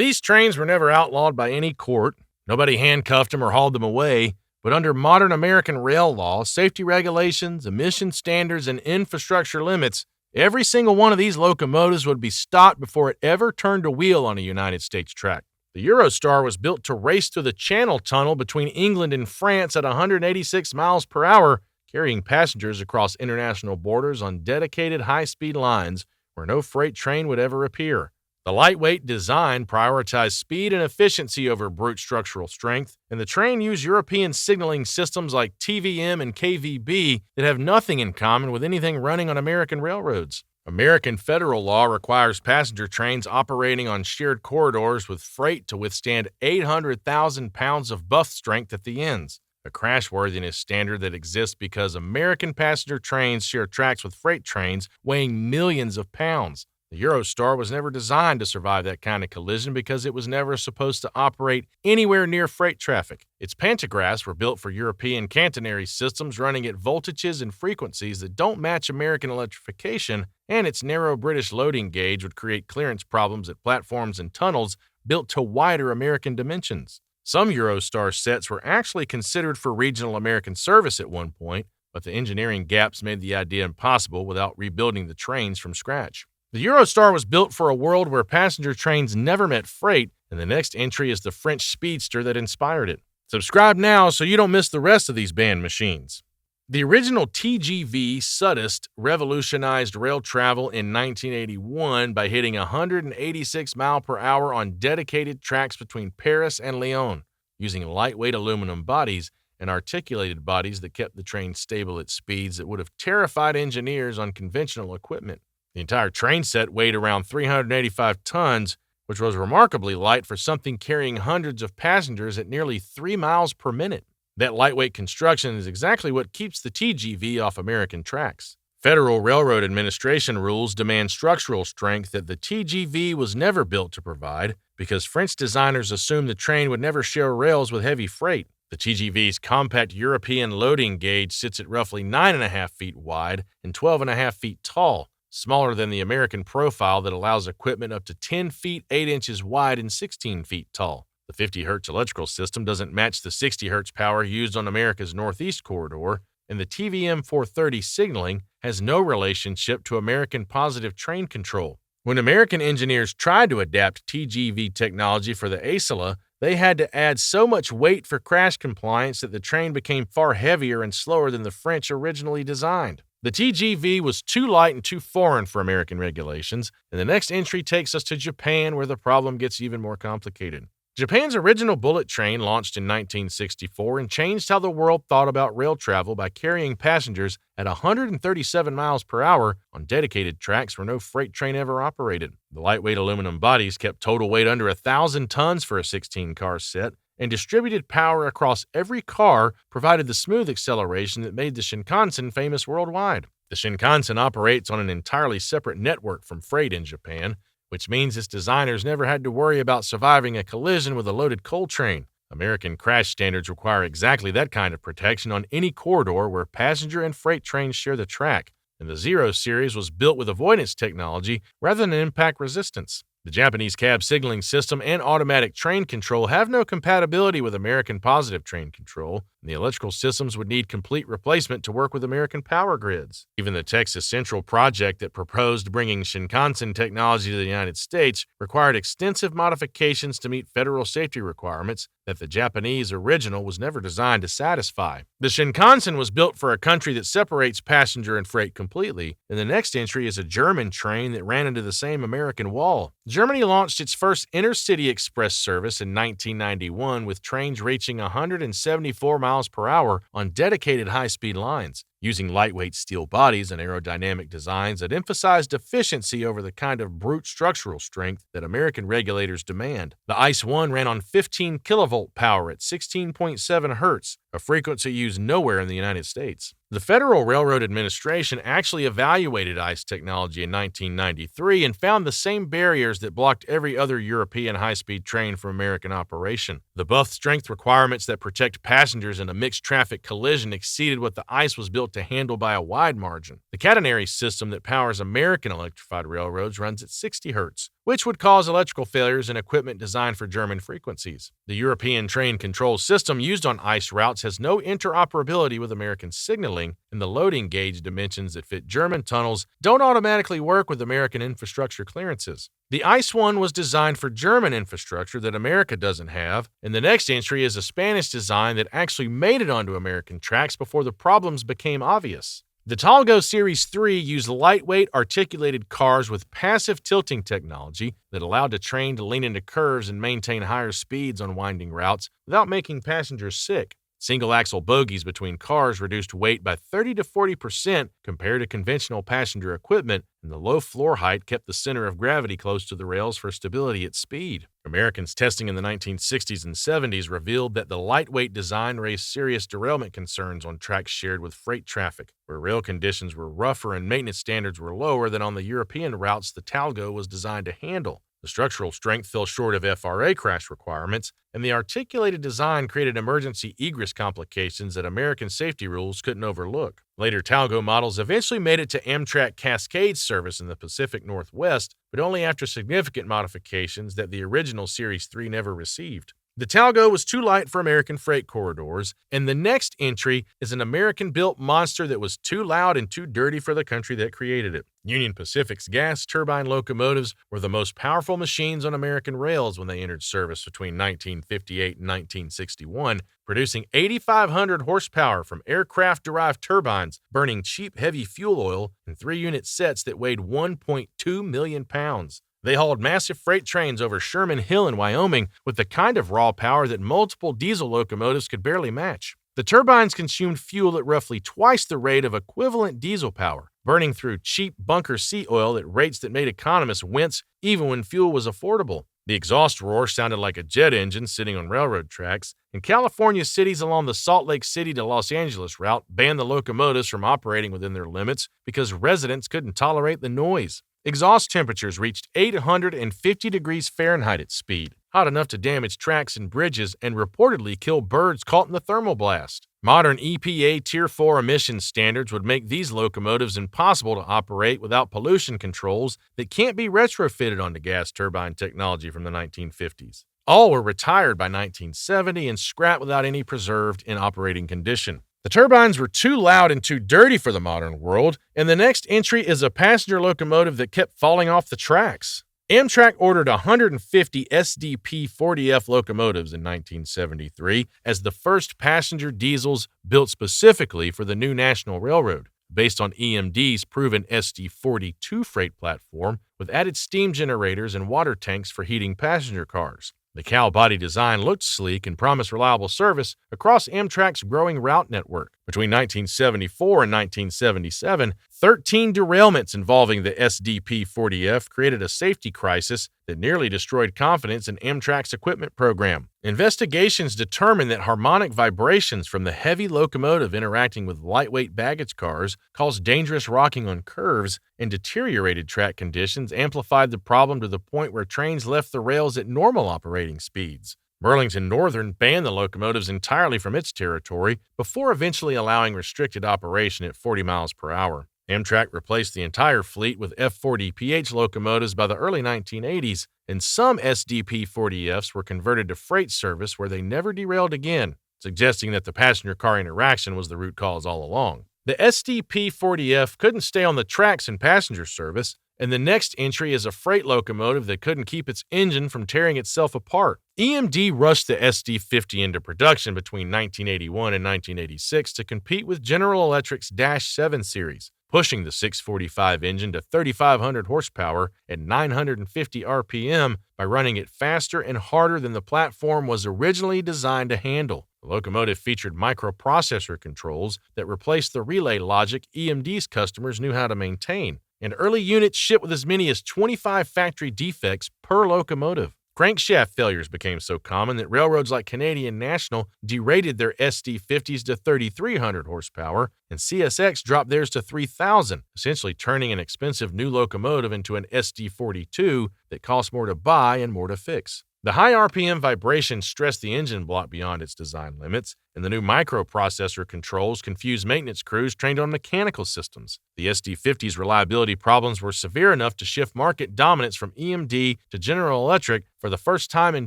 These trains were never outlawed by any court. Nobody handcuffed them or hauled them away. But under modern American rail law, safety regulations, emission standards, and infrastructure limits, every single one of these locomotives would be stopped before it ever turned a wheel on a United States track. The Eurostar was built to race through the Channel Tunnel between England and France at 186 miles per hour, carrying passengers across international borders on dedicated high-speed lines where no freight train would ever appear. The lightweight design prioritized speed and efficiency over brute structural strength, and the train used European signaling systems like TVM and KVB that have nothing in common with anything running on American railroads. American federal law requires passenger trains operating on shared corridors with freight to withstand 800,000 pounds of buff strength at the ends, a crashworthiness standard that exists because American passenger trains share tracks with freight trains weighing millions of pounds. The Eurostar was never designed to survive that kind of collision because it was never supposed to operate anywhere near freight traffic. Its pantographs were built for European catenary systems running at voltages and frequencies that don't match American electrification, and its narrow British loading gauge would create clearance problems at platforms and tunnels built to wider American dimensions. Some Eurostar sets were actually considered for regional American service at one point, but the engineering gaps made the idea impossible without rebuilding the trains from scratch. The Eurostar was built for a world where passenger trains never met freight, and the next entry is the French speedster that inspired it. Subscribe now so you don't miss the rest of these banned machines. The original TGV Sudist revolutionized rail travel in 1981 by hitting 186 miles per hour on dedicated tracks between Paris and Lyon, using lightweight aluminum bodies and articulated bodies that kept the train stable at speeds that would have terrified engineers on conventional equipment. The entire train set weighed around 385 tons, which was remarkably light for something carrying hundreds of passengers at nearly 3 miles per minute. That lightweight construction is exactly what keeps the TGV off American tracks. Federal Railroad Administration rules demand structural strength that the TGV was never built to provide because French designers assumed the train would never share rails with heavy freight. The TGV's compact European loading gauge sits at roughly 9.5 feet wide and 12.5 feet tall, smaller than the American profile that allows equipment up to 10 feet 8 inches wide and 16 feet tall. The 50 Hz electrical system doesn't match the 60 Hz power used on America's Northeast Corridor, and the TVM 430 signaling has no relationship to American positive train control. When American engineers tried to adapt TGV technology for the ACELA, they had to add so much weight for crash compliance that the train became far heavier and slower than the French originally designed. The TGV was too light and too foreign for American regulations, and the next entry takes us to Japan, where the problem gets even more complicated. Japan's original bullet train launched in 1964 and changed how the world thought about rail travel by carrying passengers at 137 miles per hour on dedicated tracks where no freight train ever operated. The lightweight aluminum bodies kept total weight under 1,000 tons for a 16-car set, and distributed power across every car provided the smooth acceleration that made the Shinkansen famous worldwide. The Shinkansen operates on an entirely separate network from freight in Japan, which means its designers never had to worry about surviving a collision with a loaded coal train. American crash standards require exactly that kind of protection on any corridor where passenger and freight trains share the track, and the Zero Series was built with avoidance technology rather than impact resistance. The Japanese cab signaling system and automatic train control have no compatibility with American positive train control, and the electrical systems would need complete replacement to work with American power grids. Even the Texas Central project that proposed bringing Shinkansen technology to the United States required extensive modifications to meet federal safety requirements that the Japanese original was never designed to satisfy. The Shinkansen was built for a country that separates passenger and freight completely, and the next entry is a German train that ran into the same American wall. Germany launched its first intercity express service in 1991 with trains reaching 174 miles per hour on dedicated high-speed lines, using lightweight steel bodies and aerodynamic designs that emphasized efficiency over the kind of brute structural strength that American regulators demand. The ICE-1 ran on 15 kilovolt power at 16.7 hertz, a frequency used nowhere in the United States. The Federal Railroad Administration actually evaluated ICE technology in 1993 and found the same barriers that blocked every other European high-speed train from American operation. The buff strength requirements that protect passengers in a mixed traffic collision exceeded what the ICE was built to handle by a wide margin. The catenary system that powers American electrified railroads runs at 60 hertz, which would cause electrical failures in equipment designed for German frequencies. The European train control system used on ice routes has no interoperability with American signaling, and the loading gauge dimensions that fit German tunnels don't automatically work with American infrastructure clearances. The ICE one was designed for German infrastructure that America doesn't have, and the next entry is a Spanish design that actually made it onto American tracks before the problems became obvious. The Talgo Series 3 used lightweight articulated cars with passive tilting technology that allowed the train to lean into curves and maintain higher speeds on winding routes without making passengers sick. Single-axle bogies between cars reduced weight by 30 to 40% compared to conventional passenger equipment, and the low floor height kept the center of gravity close to the rails for stability at speed. Americans testing in the 1960s and 70s revealed that the lightweight design raised serious derailment concerns on tracks shared with freight traffic, where rail conditions were rougher and maintenance standards were lower than on the European routes the Talgo was designed to handle. The structural strength fell short of FRA crash requirements, and the articulated design created emergency egress complications that American safety rules couldn't overlook. Later Talgo models eventually made it to Amtrak Cascade service in the Pacific Northwest, but only after significant modifications that the original Series 3 never received. The Talgo was too light for American freight corridors, and the next entry is an American-built monster that was too loud and too dirty for the country that created it. Union Pacific's gas turbine locomotives were the most powerful machines on American rails when they entered service between 1958 and 1961, producing 8,500 horsepower from aircraft-derived turbines, burning cheap heavy fuel oil in 3-unit sets that weighed 1.2 million pounds. They hauled massive freight trains over Sherman Hill in Wyoming with the kind of raw power that multiple diesel locomotives could barely match. The turbines consumed fuel at roughly twice the rate of equivalent diesel power, burning through cheap bunker seat oil at rates that made economists wince even when fuel was affordable. The exhaust roar sounded like a jet engine sitting on railroad tracks, and California cities along the Salt Lake City to Los Angeles route banned the locomotives from operating within their limits because residents couldn't tolerate the noise. Exhaust temperatures reached 850 degrees Fahrenheit at speed, hot enough to damage tracks and bridges and reportedly kill birds caught in the thermal blast. Modern EPA Tier 4 emission standards would make these locomotives impossible to operate without pollution controls that can't be retrofitted onto gas turbine technology from the 1950s. All were retired by 1970 and scrapped without any preserved in operating condition. The turbines were too loud and too dirty for the modern world, and the next entry is a passenger locomotive that kept falling off the tracks. Amtrak ordered 150 SDP-40F locomotives in 1973 as the first passenger diesels built specifically for the new National Railroad, based on EMD's proven SD-42 freight platform with added steam generators and water tanks for heating passenger cars. The cow body design looked sleek and promised reliable service across Amtrak's growing route network. Between 1974 and 1977, 13 derailments involving the SDP-40F created a safety crisis that nearly destroyed confidence in Amtrak's equipment program. Investigations determined that harmonic vibrations from the heavy locomotive interacting with lightweight baggage cars caused dangerous rocking on curves, and deteriorated track conditions amplified the problem to the point where trains left the rails at normal operating speeds. Burlington Northern banned the locomotives entirely from its territory before eventually allowing restricted operation at 40 miles per hour. Amtrak replaced the entire fleet with F40PH locomotives by the early 1980s, and some SDP-40Fs were converted to freight service where they never derailed again, suggesting that the passenger-car interaction was the root cause all along. The SDP-40F couldn't stay on the tracks in passenger service, and the next entry is a freight locomotive that couldn't keep its engine from tearing itself apart. EMD rushed the SD-50 into production between 1981 and 1986 to compete with General Electric's Dash 7 series, pushing the 645 engine to 3,500 horsepower at 950 RPM by running it faster and harder than the platform was originally designed to handle. The locomotive featured microprocessor controls that replaced the relay logic EMD's customers knew how to maintain, and early units shipped with as many as 25 factory defects per locomotive. Crankshaft failures became so common that railroads like Canadian National derated their SD-50s to 3,300 horsepower, and CSX dropped theirs to 3,000, essentially turning an expensive new locomotive into an SD-42 that cost more to buy and more to fix. The high RPM vibration stressed the engine block beyond its design limits, and the new microprocessor controls confused maintenance crews trained on mechanical systems. The SD50's reliability problems were severe enough to shift market dominance from EMD to General Electric for the first time in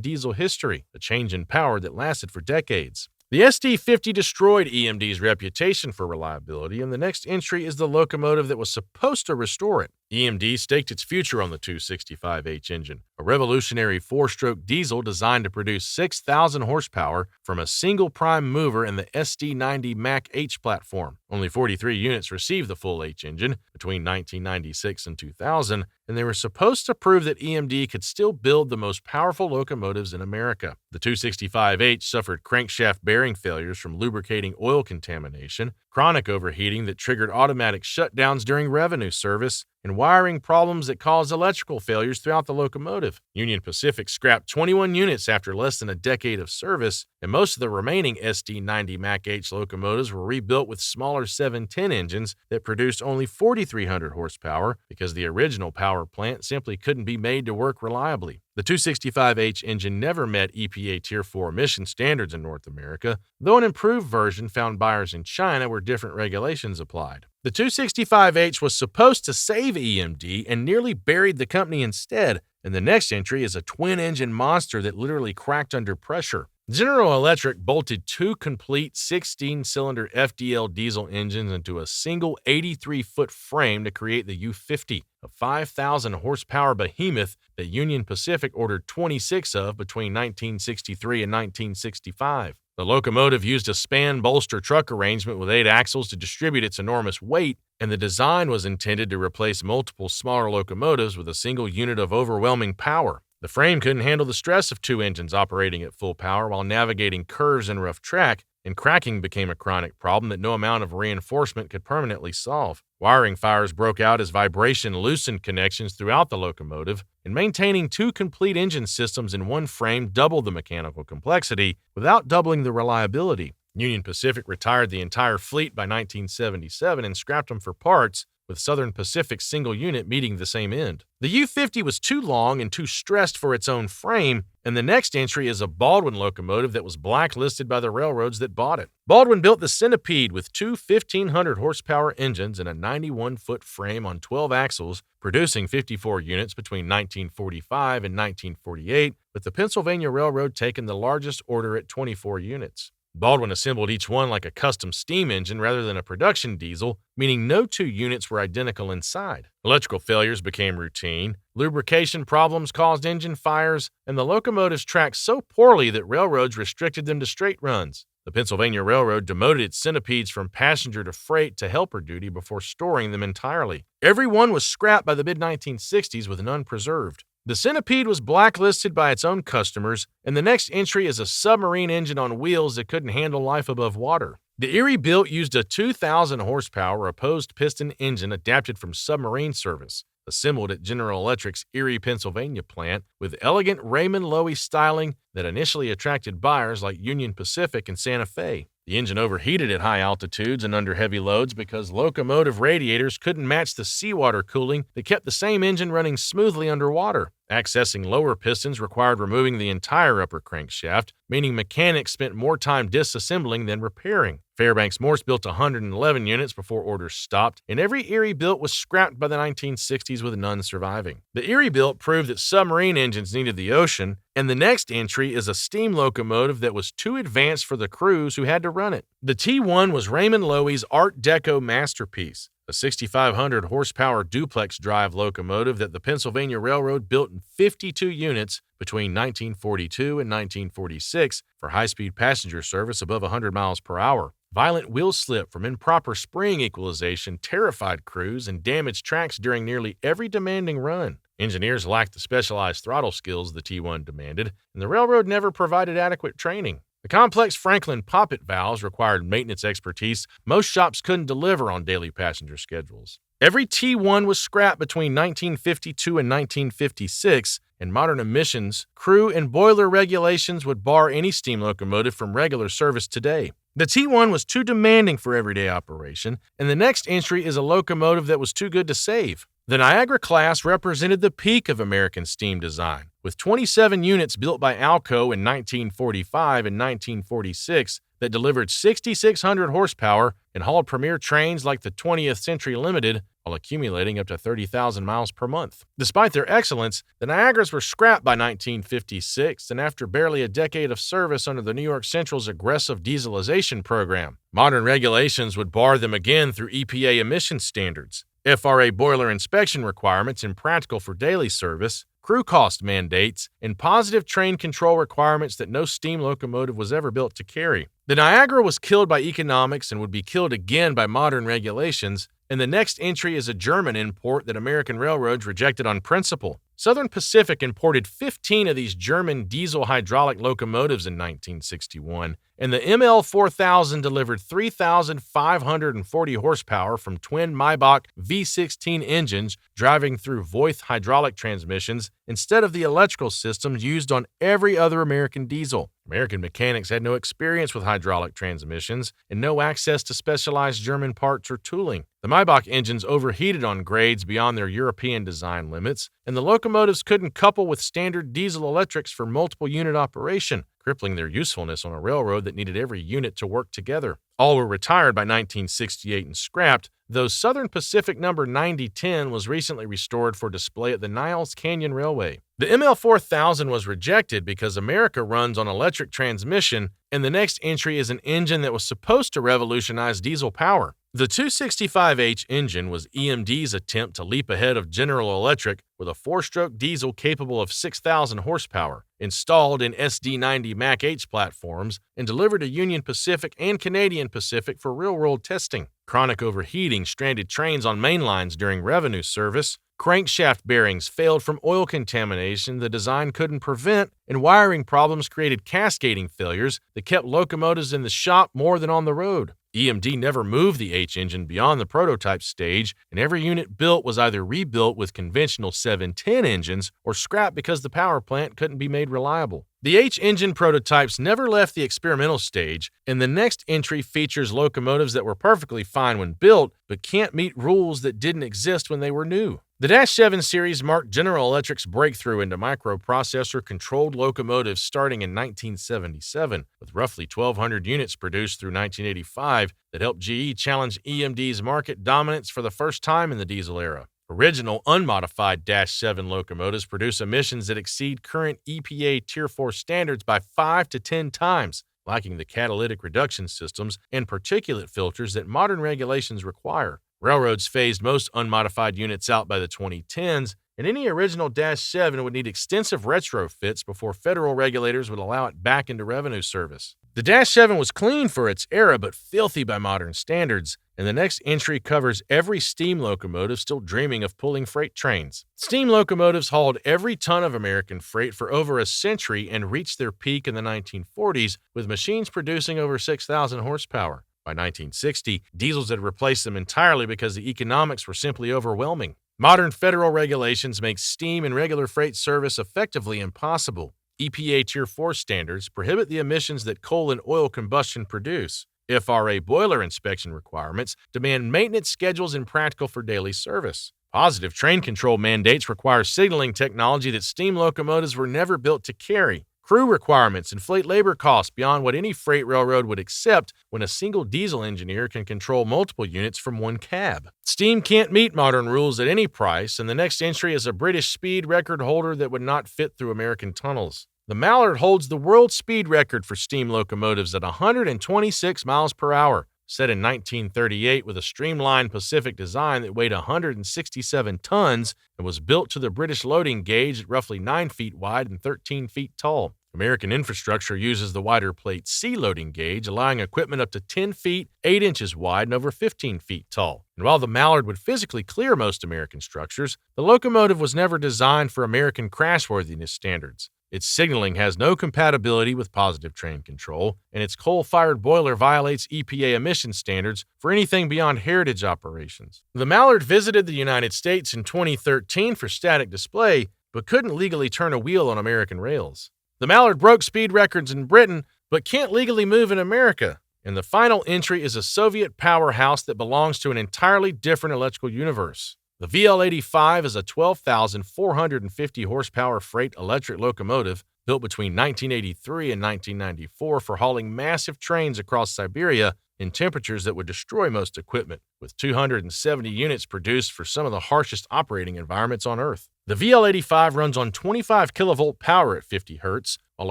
diesel history, a change in power that lasted for decades. The SD50 destroyed EMD's reputation for reliability, and the next entry is the locomotive that was supposed to restore it. EMD staked its future on the 265H engine, a revolutionary four-stroke diesel designed to produce 6,000 horsepower from a single prime mover in the SD90 Mac H platform. Only 43 units received the full H engine between 1996 and 2000, and they were supposed to prove that EMD could still build the most powerful locomotives in America. The 265H suffered crankshaft bearing failures from lubricating oil contamination, chronic overheating that triggered automatic shutdowns during revenue service, and wiring problems that caused electrical failures throughout the locomotive. Union Pacific scrapped 21 units after less than a decade of service, and most of the remaining SD90 Mac H locomotives were rebuilt with smaller 710 engines that produced only 4,300 horsepower because the original power plant simply couldn't be made to work reliably. The 265H engine never met EPA Tier 4 emission standards in North America, though an improved version found buyers in China where different regulations applied. The 265H was supposed to save EMD and nearly buried the company instead, and the next entry is a twin-engine monster that literally cracked under pressure. General Electric bolted two complete 16-cylinder FDL diesel engines into a single 83-foot frame to create the U50, a 5,000-horsepower behemoth that Union Pacific ordered 26 of between 1963 and 1965. The locomotive used a span-bolster truck arrangement with 8 axles to distribute its enormous weight, and the design was intended to replace multiple smaller locomotives with a single unit of overwhelming power. The frame couldn't handle the stress of two engines operating at full power while navigating curves and rough track, and cracking became a chronic problem that no amount of reinforcement could permanently solve. Wiring fires broke out as vibration loosened connections throughout the locomotive, and maintaining two complete engine systems in one frame doubled the mechanical complexity without doubling the reliability. Union Pacific retired the entire fleet by 1977 and scrapped them for parts, with Southern Pacific's single unit meeting the same end. The U50 was too long and too stressed for its own frame, and the next entry is a Baldwin locomotive that was blacklisted by the railroads that bought it. Baldwin built the Centipede with two 1,500 horsepower engines and a 91-foot frame on 12 axles, producing 54 units between 1945 and 1948, with the Pennsylvania Railroad taking the largest order at 24 units. Baldwin assembled each one like a custom steam engine rather than a production diesel, meaning no two units were identical inside. Electrical failures became routine, lubrication problems caused engine fires, and the locomotives tracked so poorly that railroads restricted them to straight runs. The Pennsylvania Railroad demoted its Centipedes from passenger to freight to helper duty before storing them entirely. Every one was scrapped by the mid-1960s with none preserved. The Centipede was blacklisted by its own customers, and the next entry is a submarine engine on wheels that couldn't handle life above water. The Erie built used a 2,000 horsepower opposed piston engine adapted from submarine service, assembled at General Electric's Erie, Pennsylvania plant, with elegant Raymond Loewy styling that initially attracted buyers like Union Pacific and Santa Fe. The engine overheated at high altitudes and under heavy loads because locomotive radiators couldn't match the seawater cooling that kept the same engine running smoothly underwater. Accessing lower pistons required removing the entire upper crankshaft, meaning mechanics spent more time disassembling than repairing. Fairbanks Morse built 111 units before orders stopped, and every Erie built was scrapped by the 1960s with none surviving. The Erie built proved that submarine engines needed the ocean, and the next entry is a steam locomotive that was too advanced for the crews who had to run it. The T1 was Raymond Loewy's Art Deco masterpiece, a 6,500 horsepower duplex drive locomotive that the Pennsylvania Railroad built in 52 units between 1942 and 1946 for high-speed passenger service above 100 miles per hour. Violent wheel slip from improper spring equalization terrified crews and damaged tracks during nearly every demanding run. Engineers lacked the specialized throttle skills the T1 demanded, and the railroad never provided adequate training. The complex Franklin poppet valves required maintenance expertise most shops couldn't deliver on daily passenger schedules. Every T1 was scrapped between 1952 and 1956, and modern emissions, crew, and boiler regulations would bar any steam locomotive from regular service today. The T1 was too demanding for everyday operation, and the next entry is a locomotive that was too good to save. The Niagara class represented the peak of American steam design. with 27 units built by Alco in 1945 and 1946 that delivered 6,600 horsepower and hauled premier trains like the 20th Century Limited while accumulating up to 30,000 miles per month. Despite their excellence, the Niagaras were scrapped by 1956, and after barely a decade of service under the New York Central's aggressive dieselization program, modern regulations would bar them again through EPA emission standards, FRA boiler inspection requirements impractical for daily service, crew cost mandates, and positive train control requirements that no steam locomotive was ever built to carry. The Niagara was killed by economics and would be killed again by modern regulations, and the next entry is a German import that American railroads rejected on principle. Southern Pacific imported 15 of these German diesel hydraulic locomotives in 1961, and the ML4000 delivered 3,540 horsepower from twin Maybach V16 engines driving through Voith hydraulic transmissions instead of the electrical systems used on every other American diesel. American mechanics had no experience with hydraulic transmissions and no access to specialized German parts or tooling. The Maybach engines overheated on grades beyond their European design limits, and the locomotives couldn't couple with standard diesel electrics for multiple unit operation, crippling their usefulness on a railroad that needed every unit to work together. All were retired by 1968 and scrapped, though Southern Pacific number 9010 was recently restored for display at the Niles Canyon Railway. The ML4000 was rejected because America runs on electric transmission, and the next entry is an engine that was supposed to revolutionize diesel power. The 265H engine was EMD's attempt to leap ahead of General Electric with a four-stroke diesel capable of 6,000 horsepower, installed in SD90 Mach-H platforms, and delivered to Union Pacific and Canadian Pacific for real-world testing. Chronic overheating stranded trains on main lines during revenue service. Crankshaft bearings failed from oil contamination the design couldn't prevent, and wiring problems created cascading failures that kept locomotives in the shop more than on the road. EMD never moved the H engine beyond the prototype stage, and every unit built was either rebuilt with conventional 710 engines or scrapped because the power plant couldn't be made reliable. The H engine prototypes never left the experimental stage, and the next entry features locomotives that were perfectly fine when built, but can't meet rules that didn't exist when they were new. The -7 series marked General Electric's breakthrough into microprocessor-controlled locomotives starting in 1977, with roughly 1,200 units produced through 1985 that helped GE challenge EMD's market dominance for the first time in the diesel era. Original unmodified -7 locomotives produce emissions that exceed current EPA Tier 4 standards by 5 to 10 times, lacking the catalytic reduction systems and particulate filters that modern regulations require. Railroads phased most unmodified units out by the 2010s, and any original -7 would need extensive retrofits before federal regulators would allow it back into revenue service. The -7 was clean for its era, but filthy by modern standards, and the next entry covers every steam locomotive still dreaming of pulling freight trains. Steam locomotives hauled every ton of American freight for over a century and reached their peak in the 1940s, with machines producing over 6,000 horsepower. By 1960, diesels had replaced them entirely because the economics were simply overwhelming. Modern federal regulations make steam and regular freight service effectively impossible. EPA Tier 4 standards prohibit the emissions that coal and oil combustion produce. FRA boiler inspection requirements demand maintenance schedules impractical for daily service. Positive train control mandates require signaling technology that steam locomotives were never built to carry. Crew requirements inflate labor costs beyond what any freight railroad would accept when a single diesel engineer can control multiple units from one cab. Steam can't meet modern rules at any price, and the next entry is a British speed record holder that would not fit through American tunnels. The Mallard holds the world speed record for steam locomotives at 126 miles per hour, set in 1938 with a streamlined Pacific design that weighed 167 tons and was built to the British loading gauge at roughly 9 feet wide and 13 feet tall. American infrastructure uses the wider plate C loading gauge, allowing equipment up to 10 feet, 8 inches wide, and over 15 feet tall. And while the Mallard would physically clear most American structures, the locomotive was never designed for American crashworthiness standards. Its signaling has no compatibility with positive train control, and its coal-fired boiler violates EPA emission standards for anything beyond heritage operations. The Mallard visited the United States in 2013 for static display, but couldn't legally turn a wheel on American rails. The Mallard broke speed records in Britain, but can't legally move in America. And the final entry is a Soviet powerhouse that belongs to an entirely different electrical universe. The VL85 is a 12,450 horsepower freight electric locomotive built between 1983 and 1994 for hauling massive trains across Siberia in temperatures that would destroy most equipment, with 270 units produced for some of the harshest operating environments on Earth. The VL85 runs on 25 kilovolt power at 50 Hz, while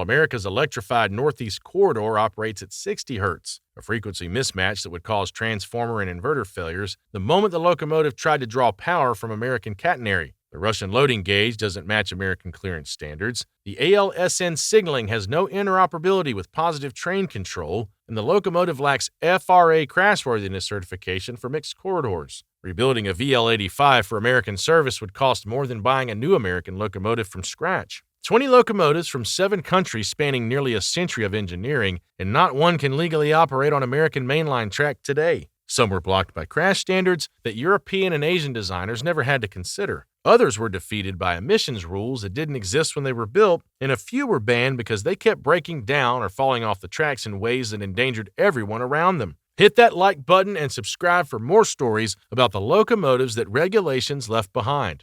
America's electrified Northeast Corridor operates at 60 Hz, a frequency mismatch that would cause transformer and inverter failures the moment the locomotive tried to draw power from American catenary. The Russian loading gauge doesn't match American clearance standards. The ALSN signaling has no interoperability with positive train control, and the locomotive lacks FRA crashworthiness certification for mixed corridors. Rebuilding a VL85 for American service would cost more than buying a new American locomotive from scratch. 20 locomotives from 7 countries spanning nearly a century of engineering, and not one can legally operate on American mainline track today. Some were blocked by crash standards that European and Asian designers never had to consider. Others were defeated by emissions rules that didn't exist when they were built, and a few were banned because they kept breaking down or falling off the tracks in ways that endangered everyone around them. Hit that like button and subscribe for more stories about the locomotives that regulations left behind.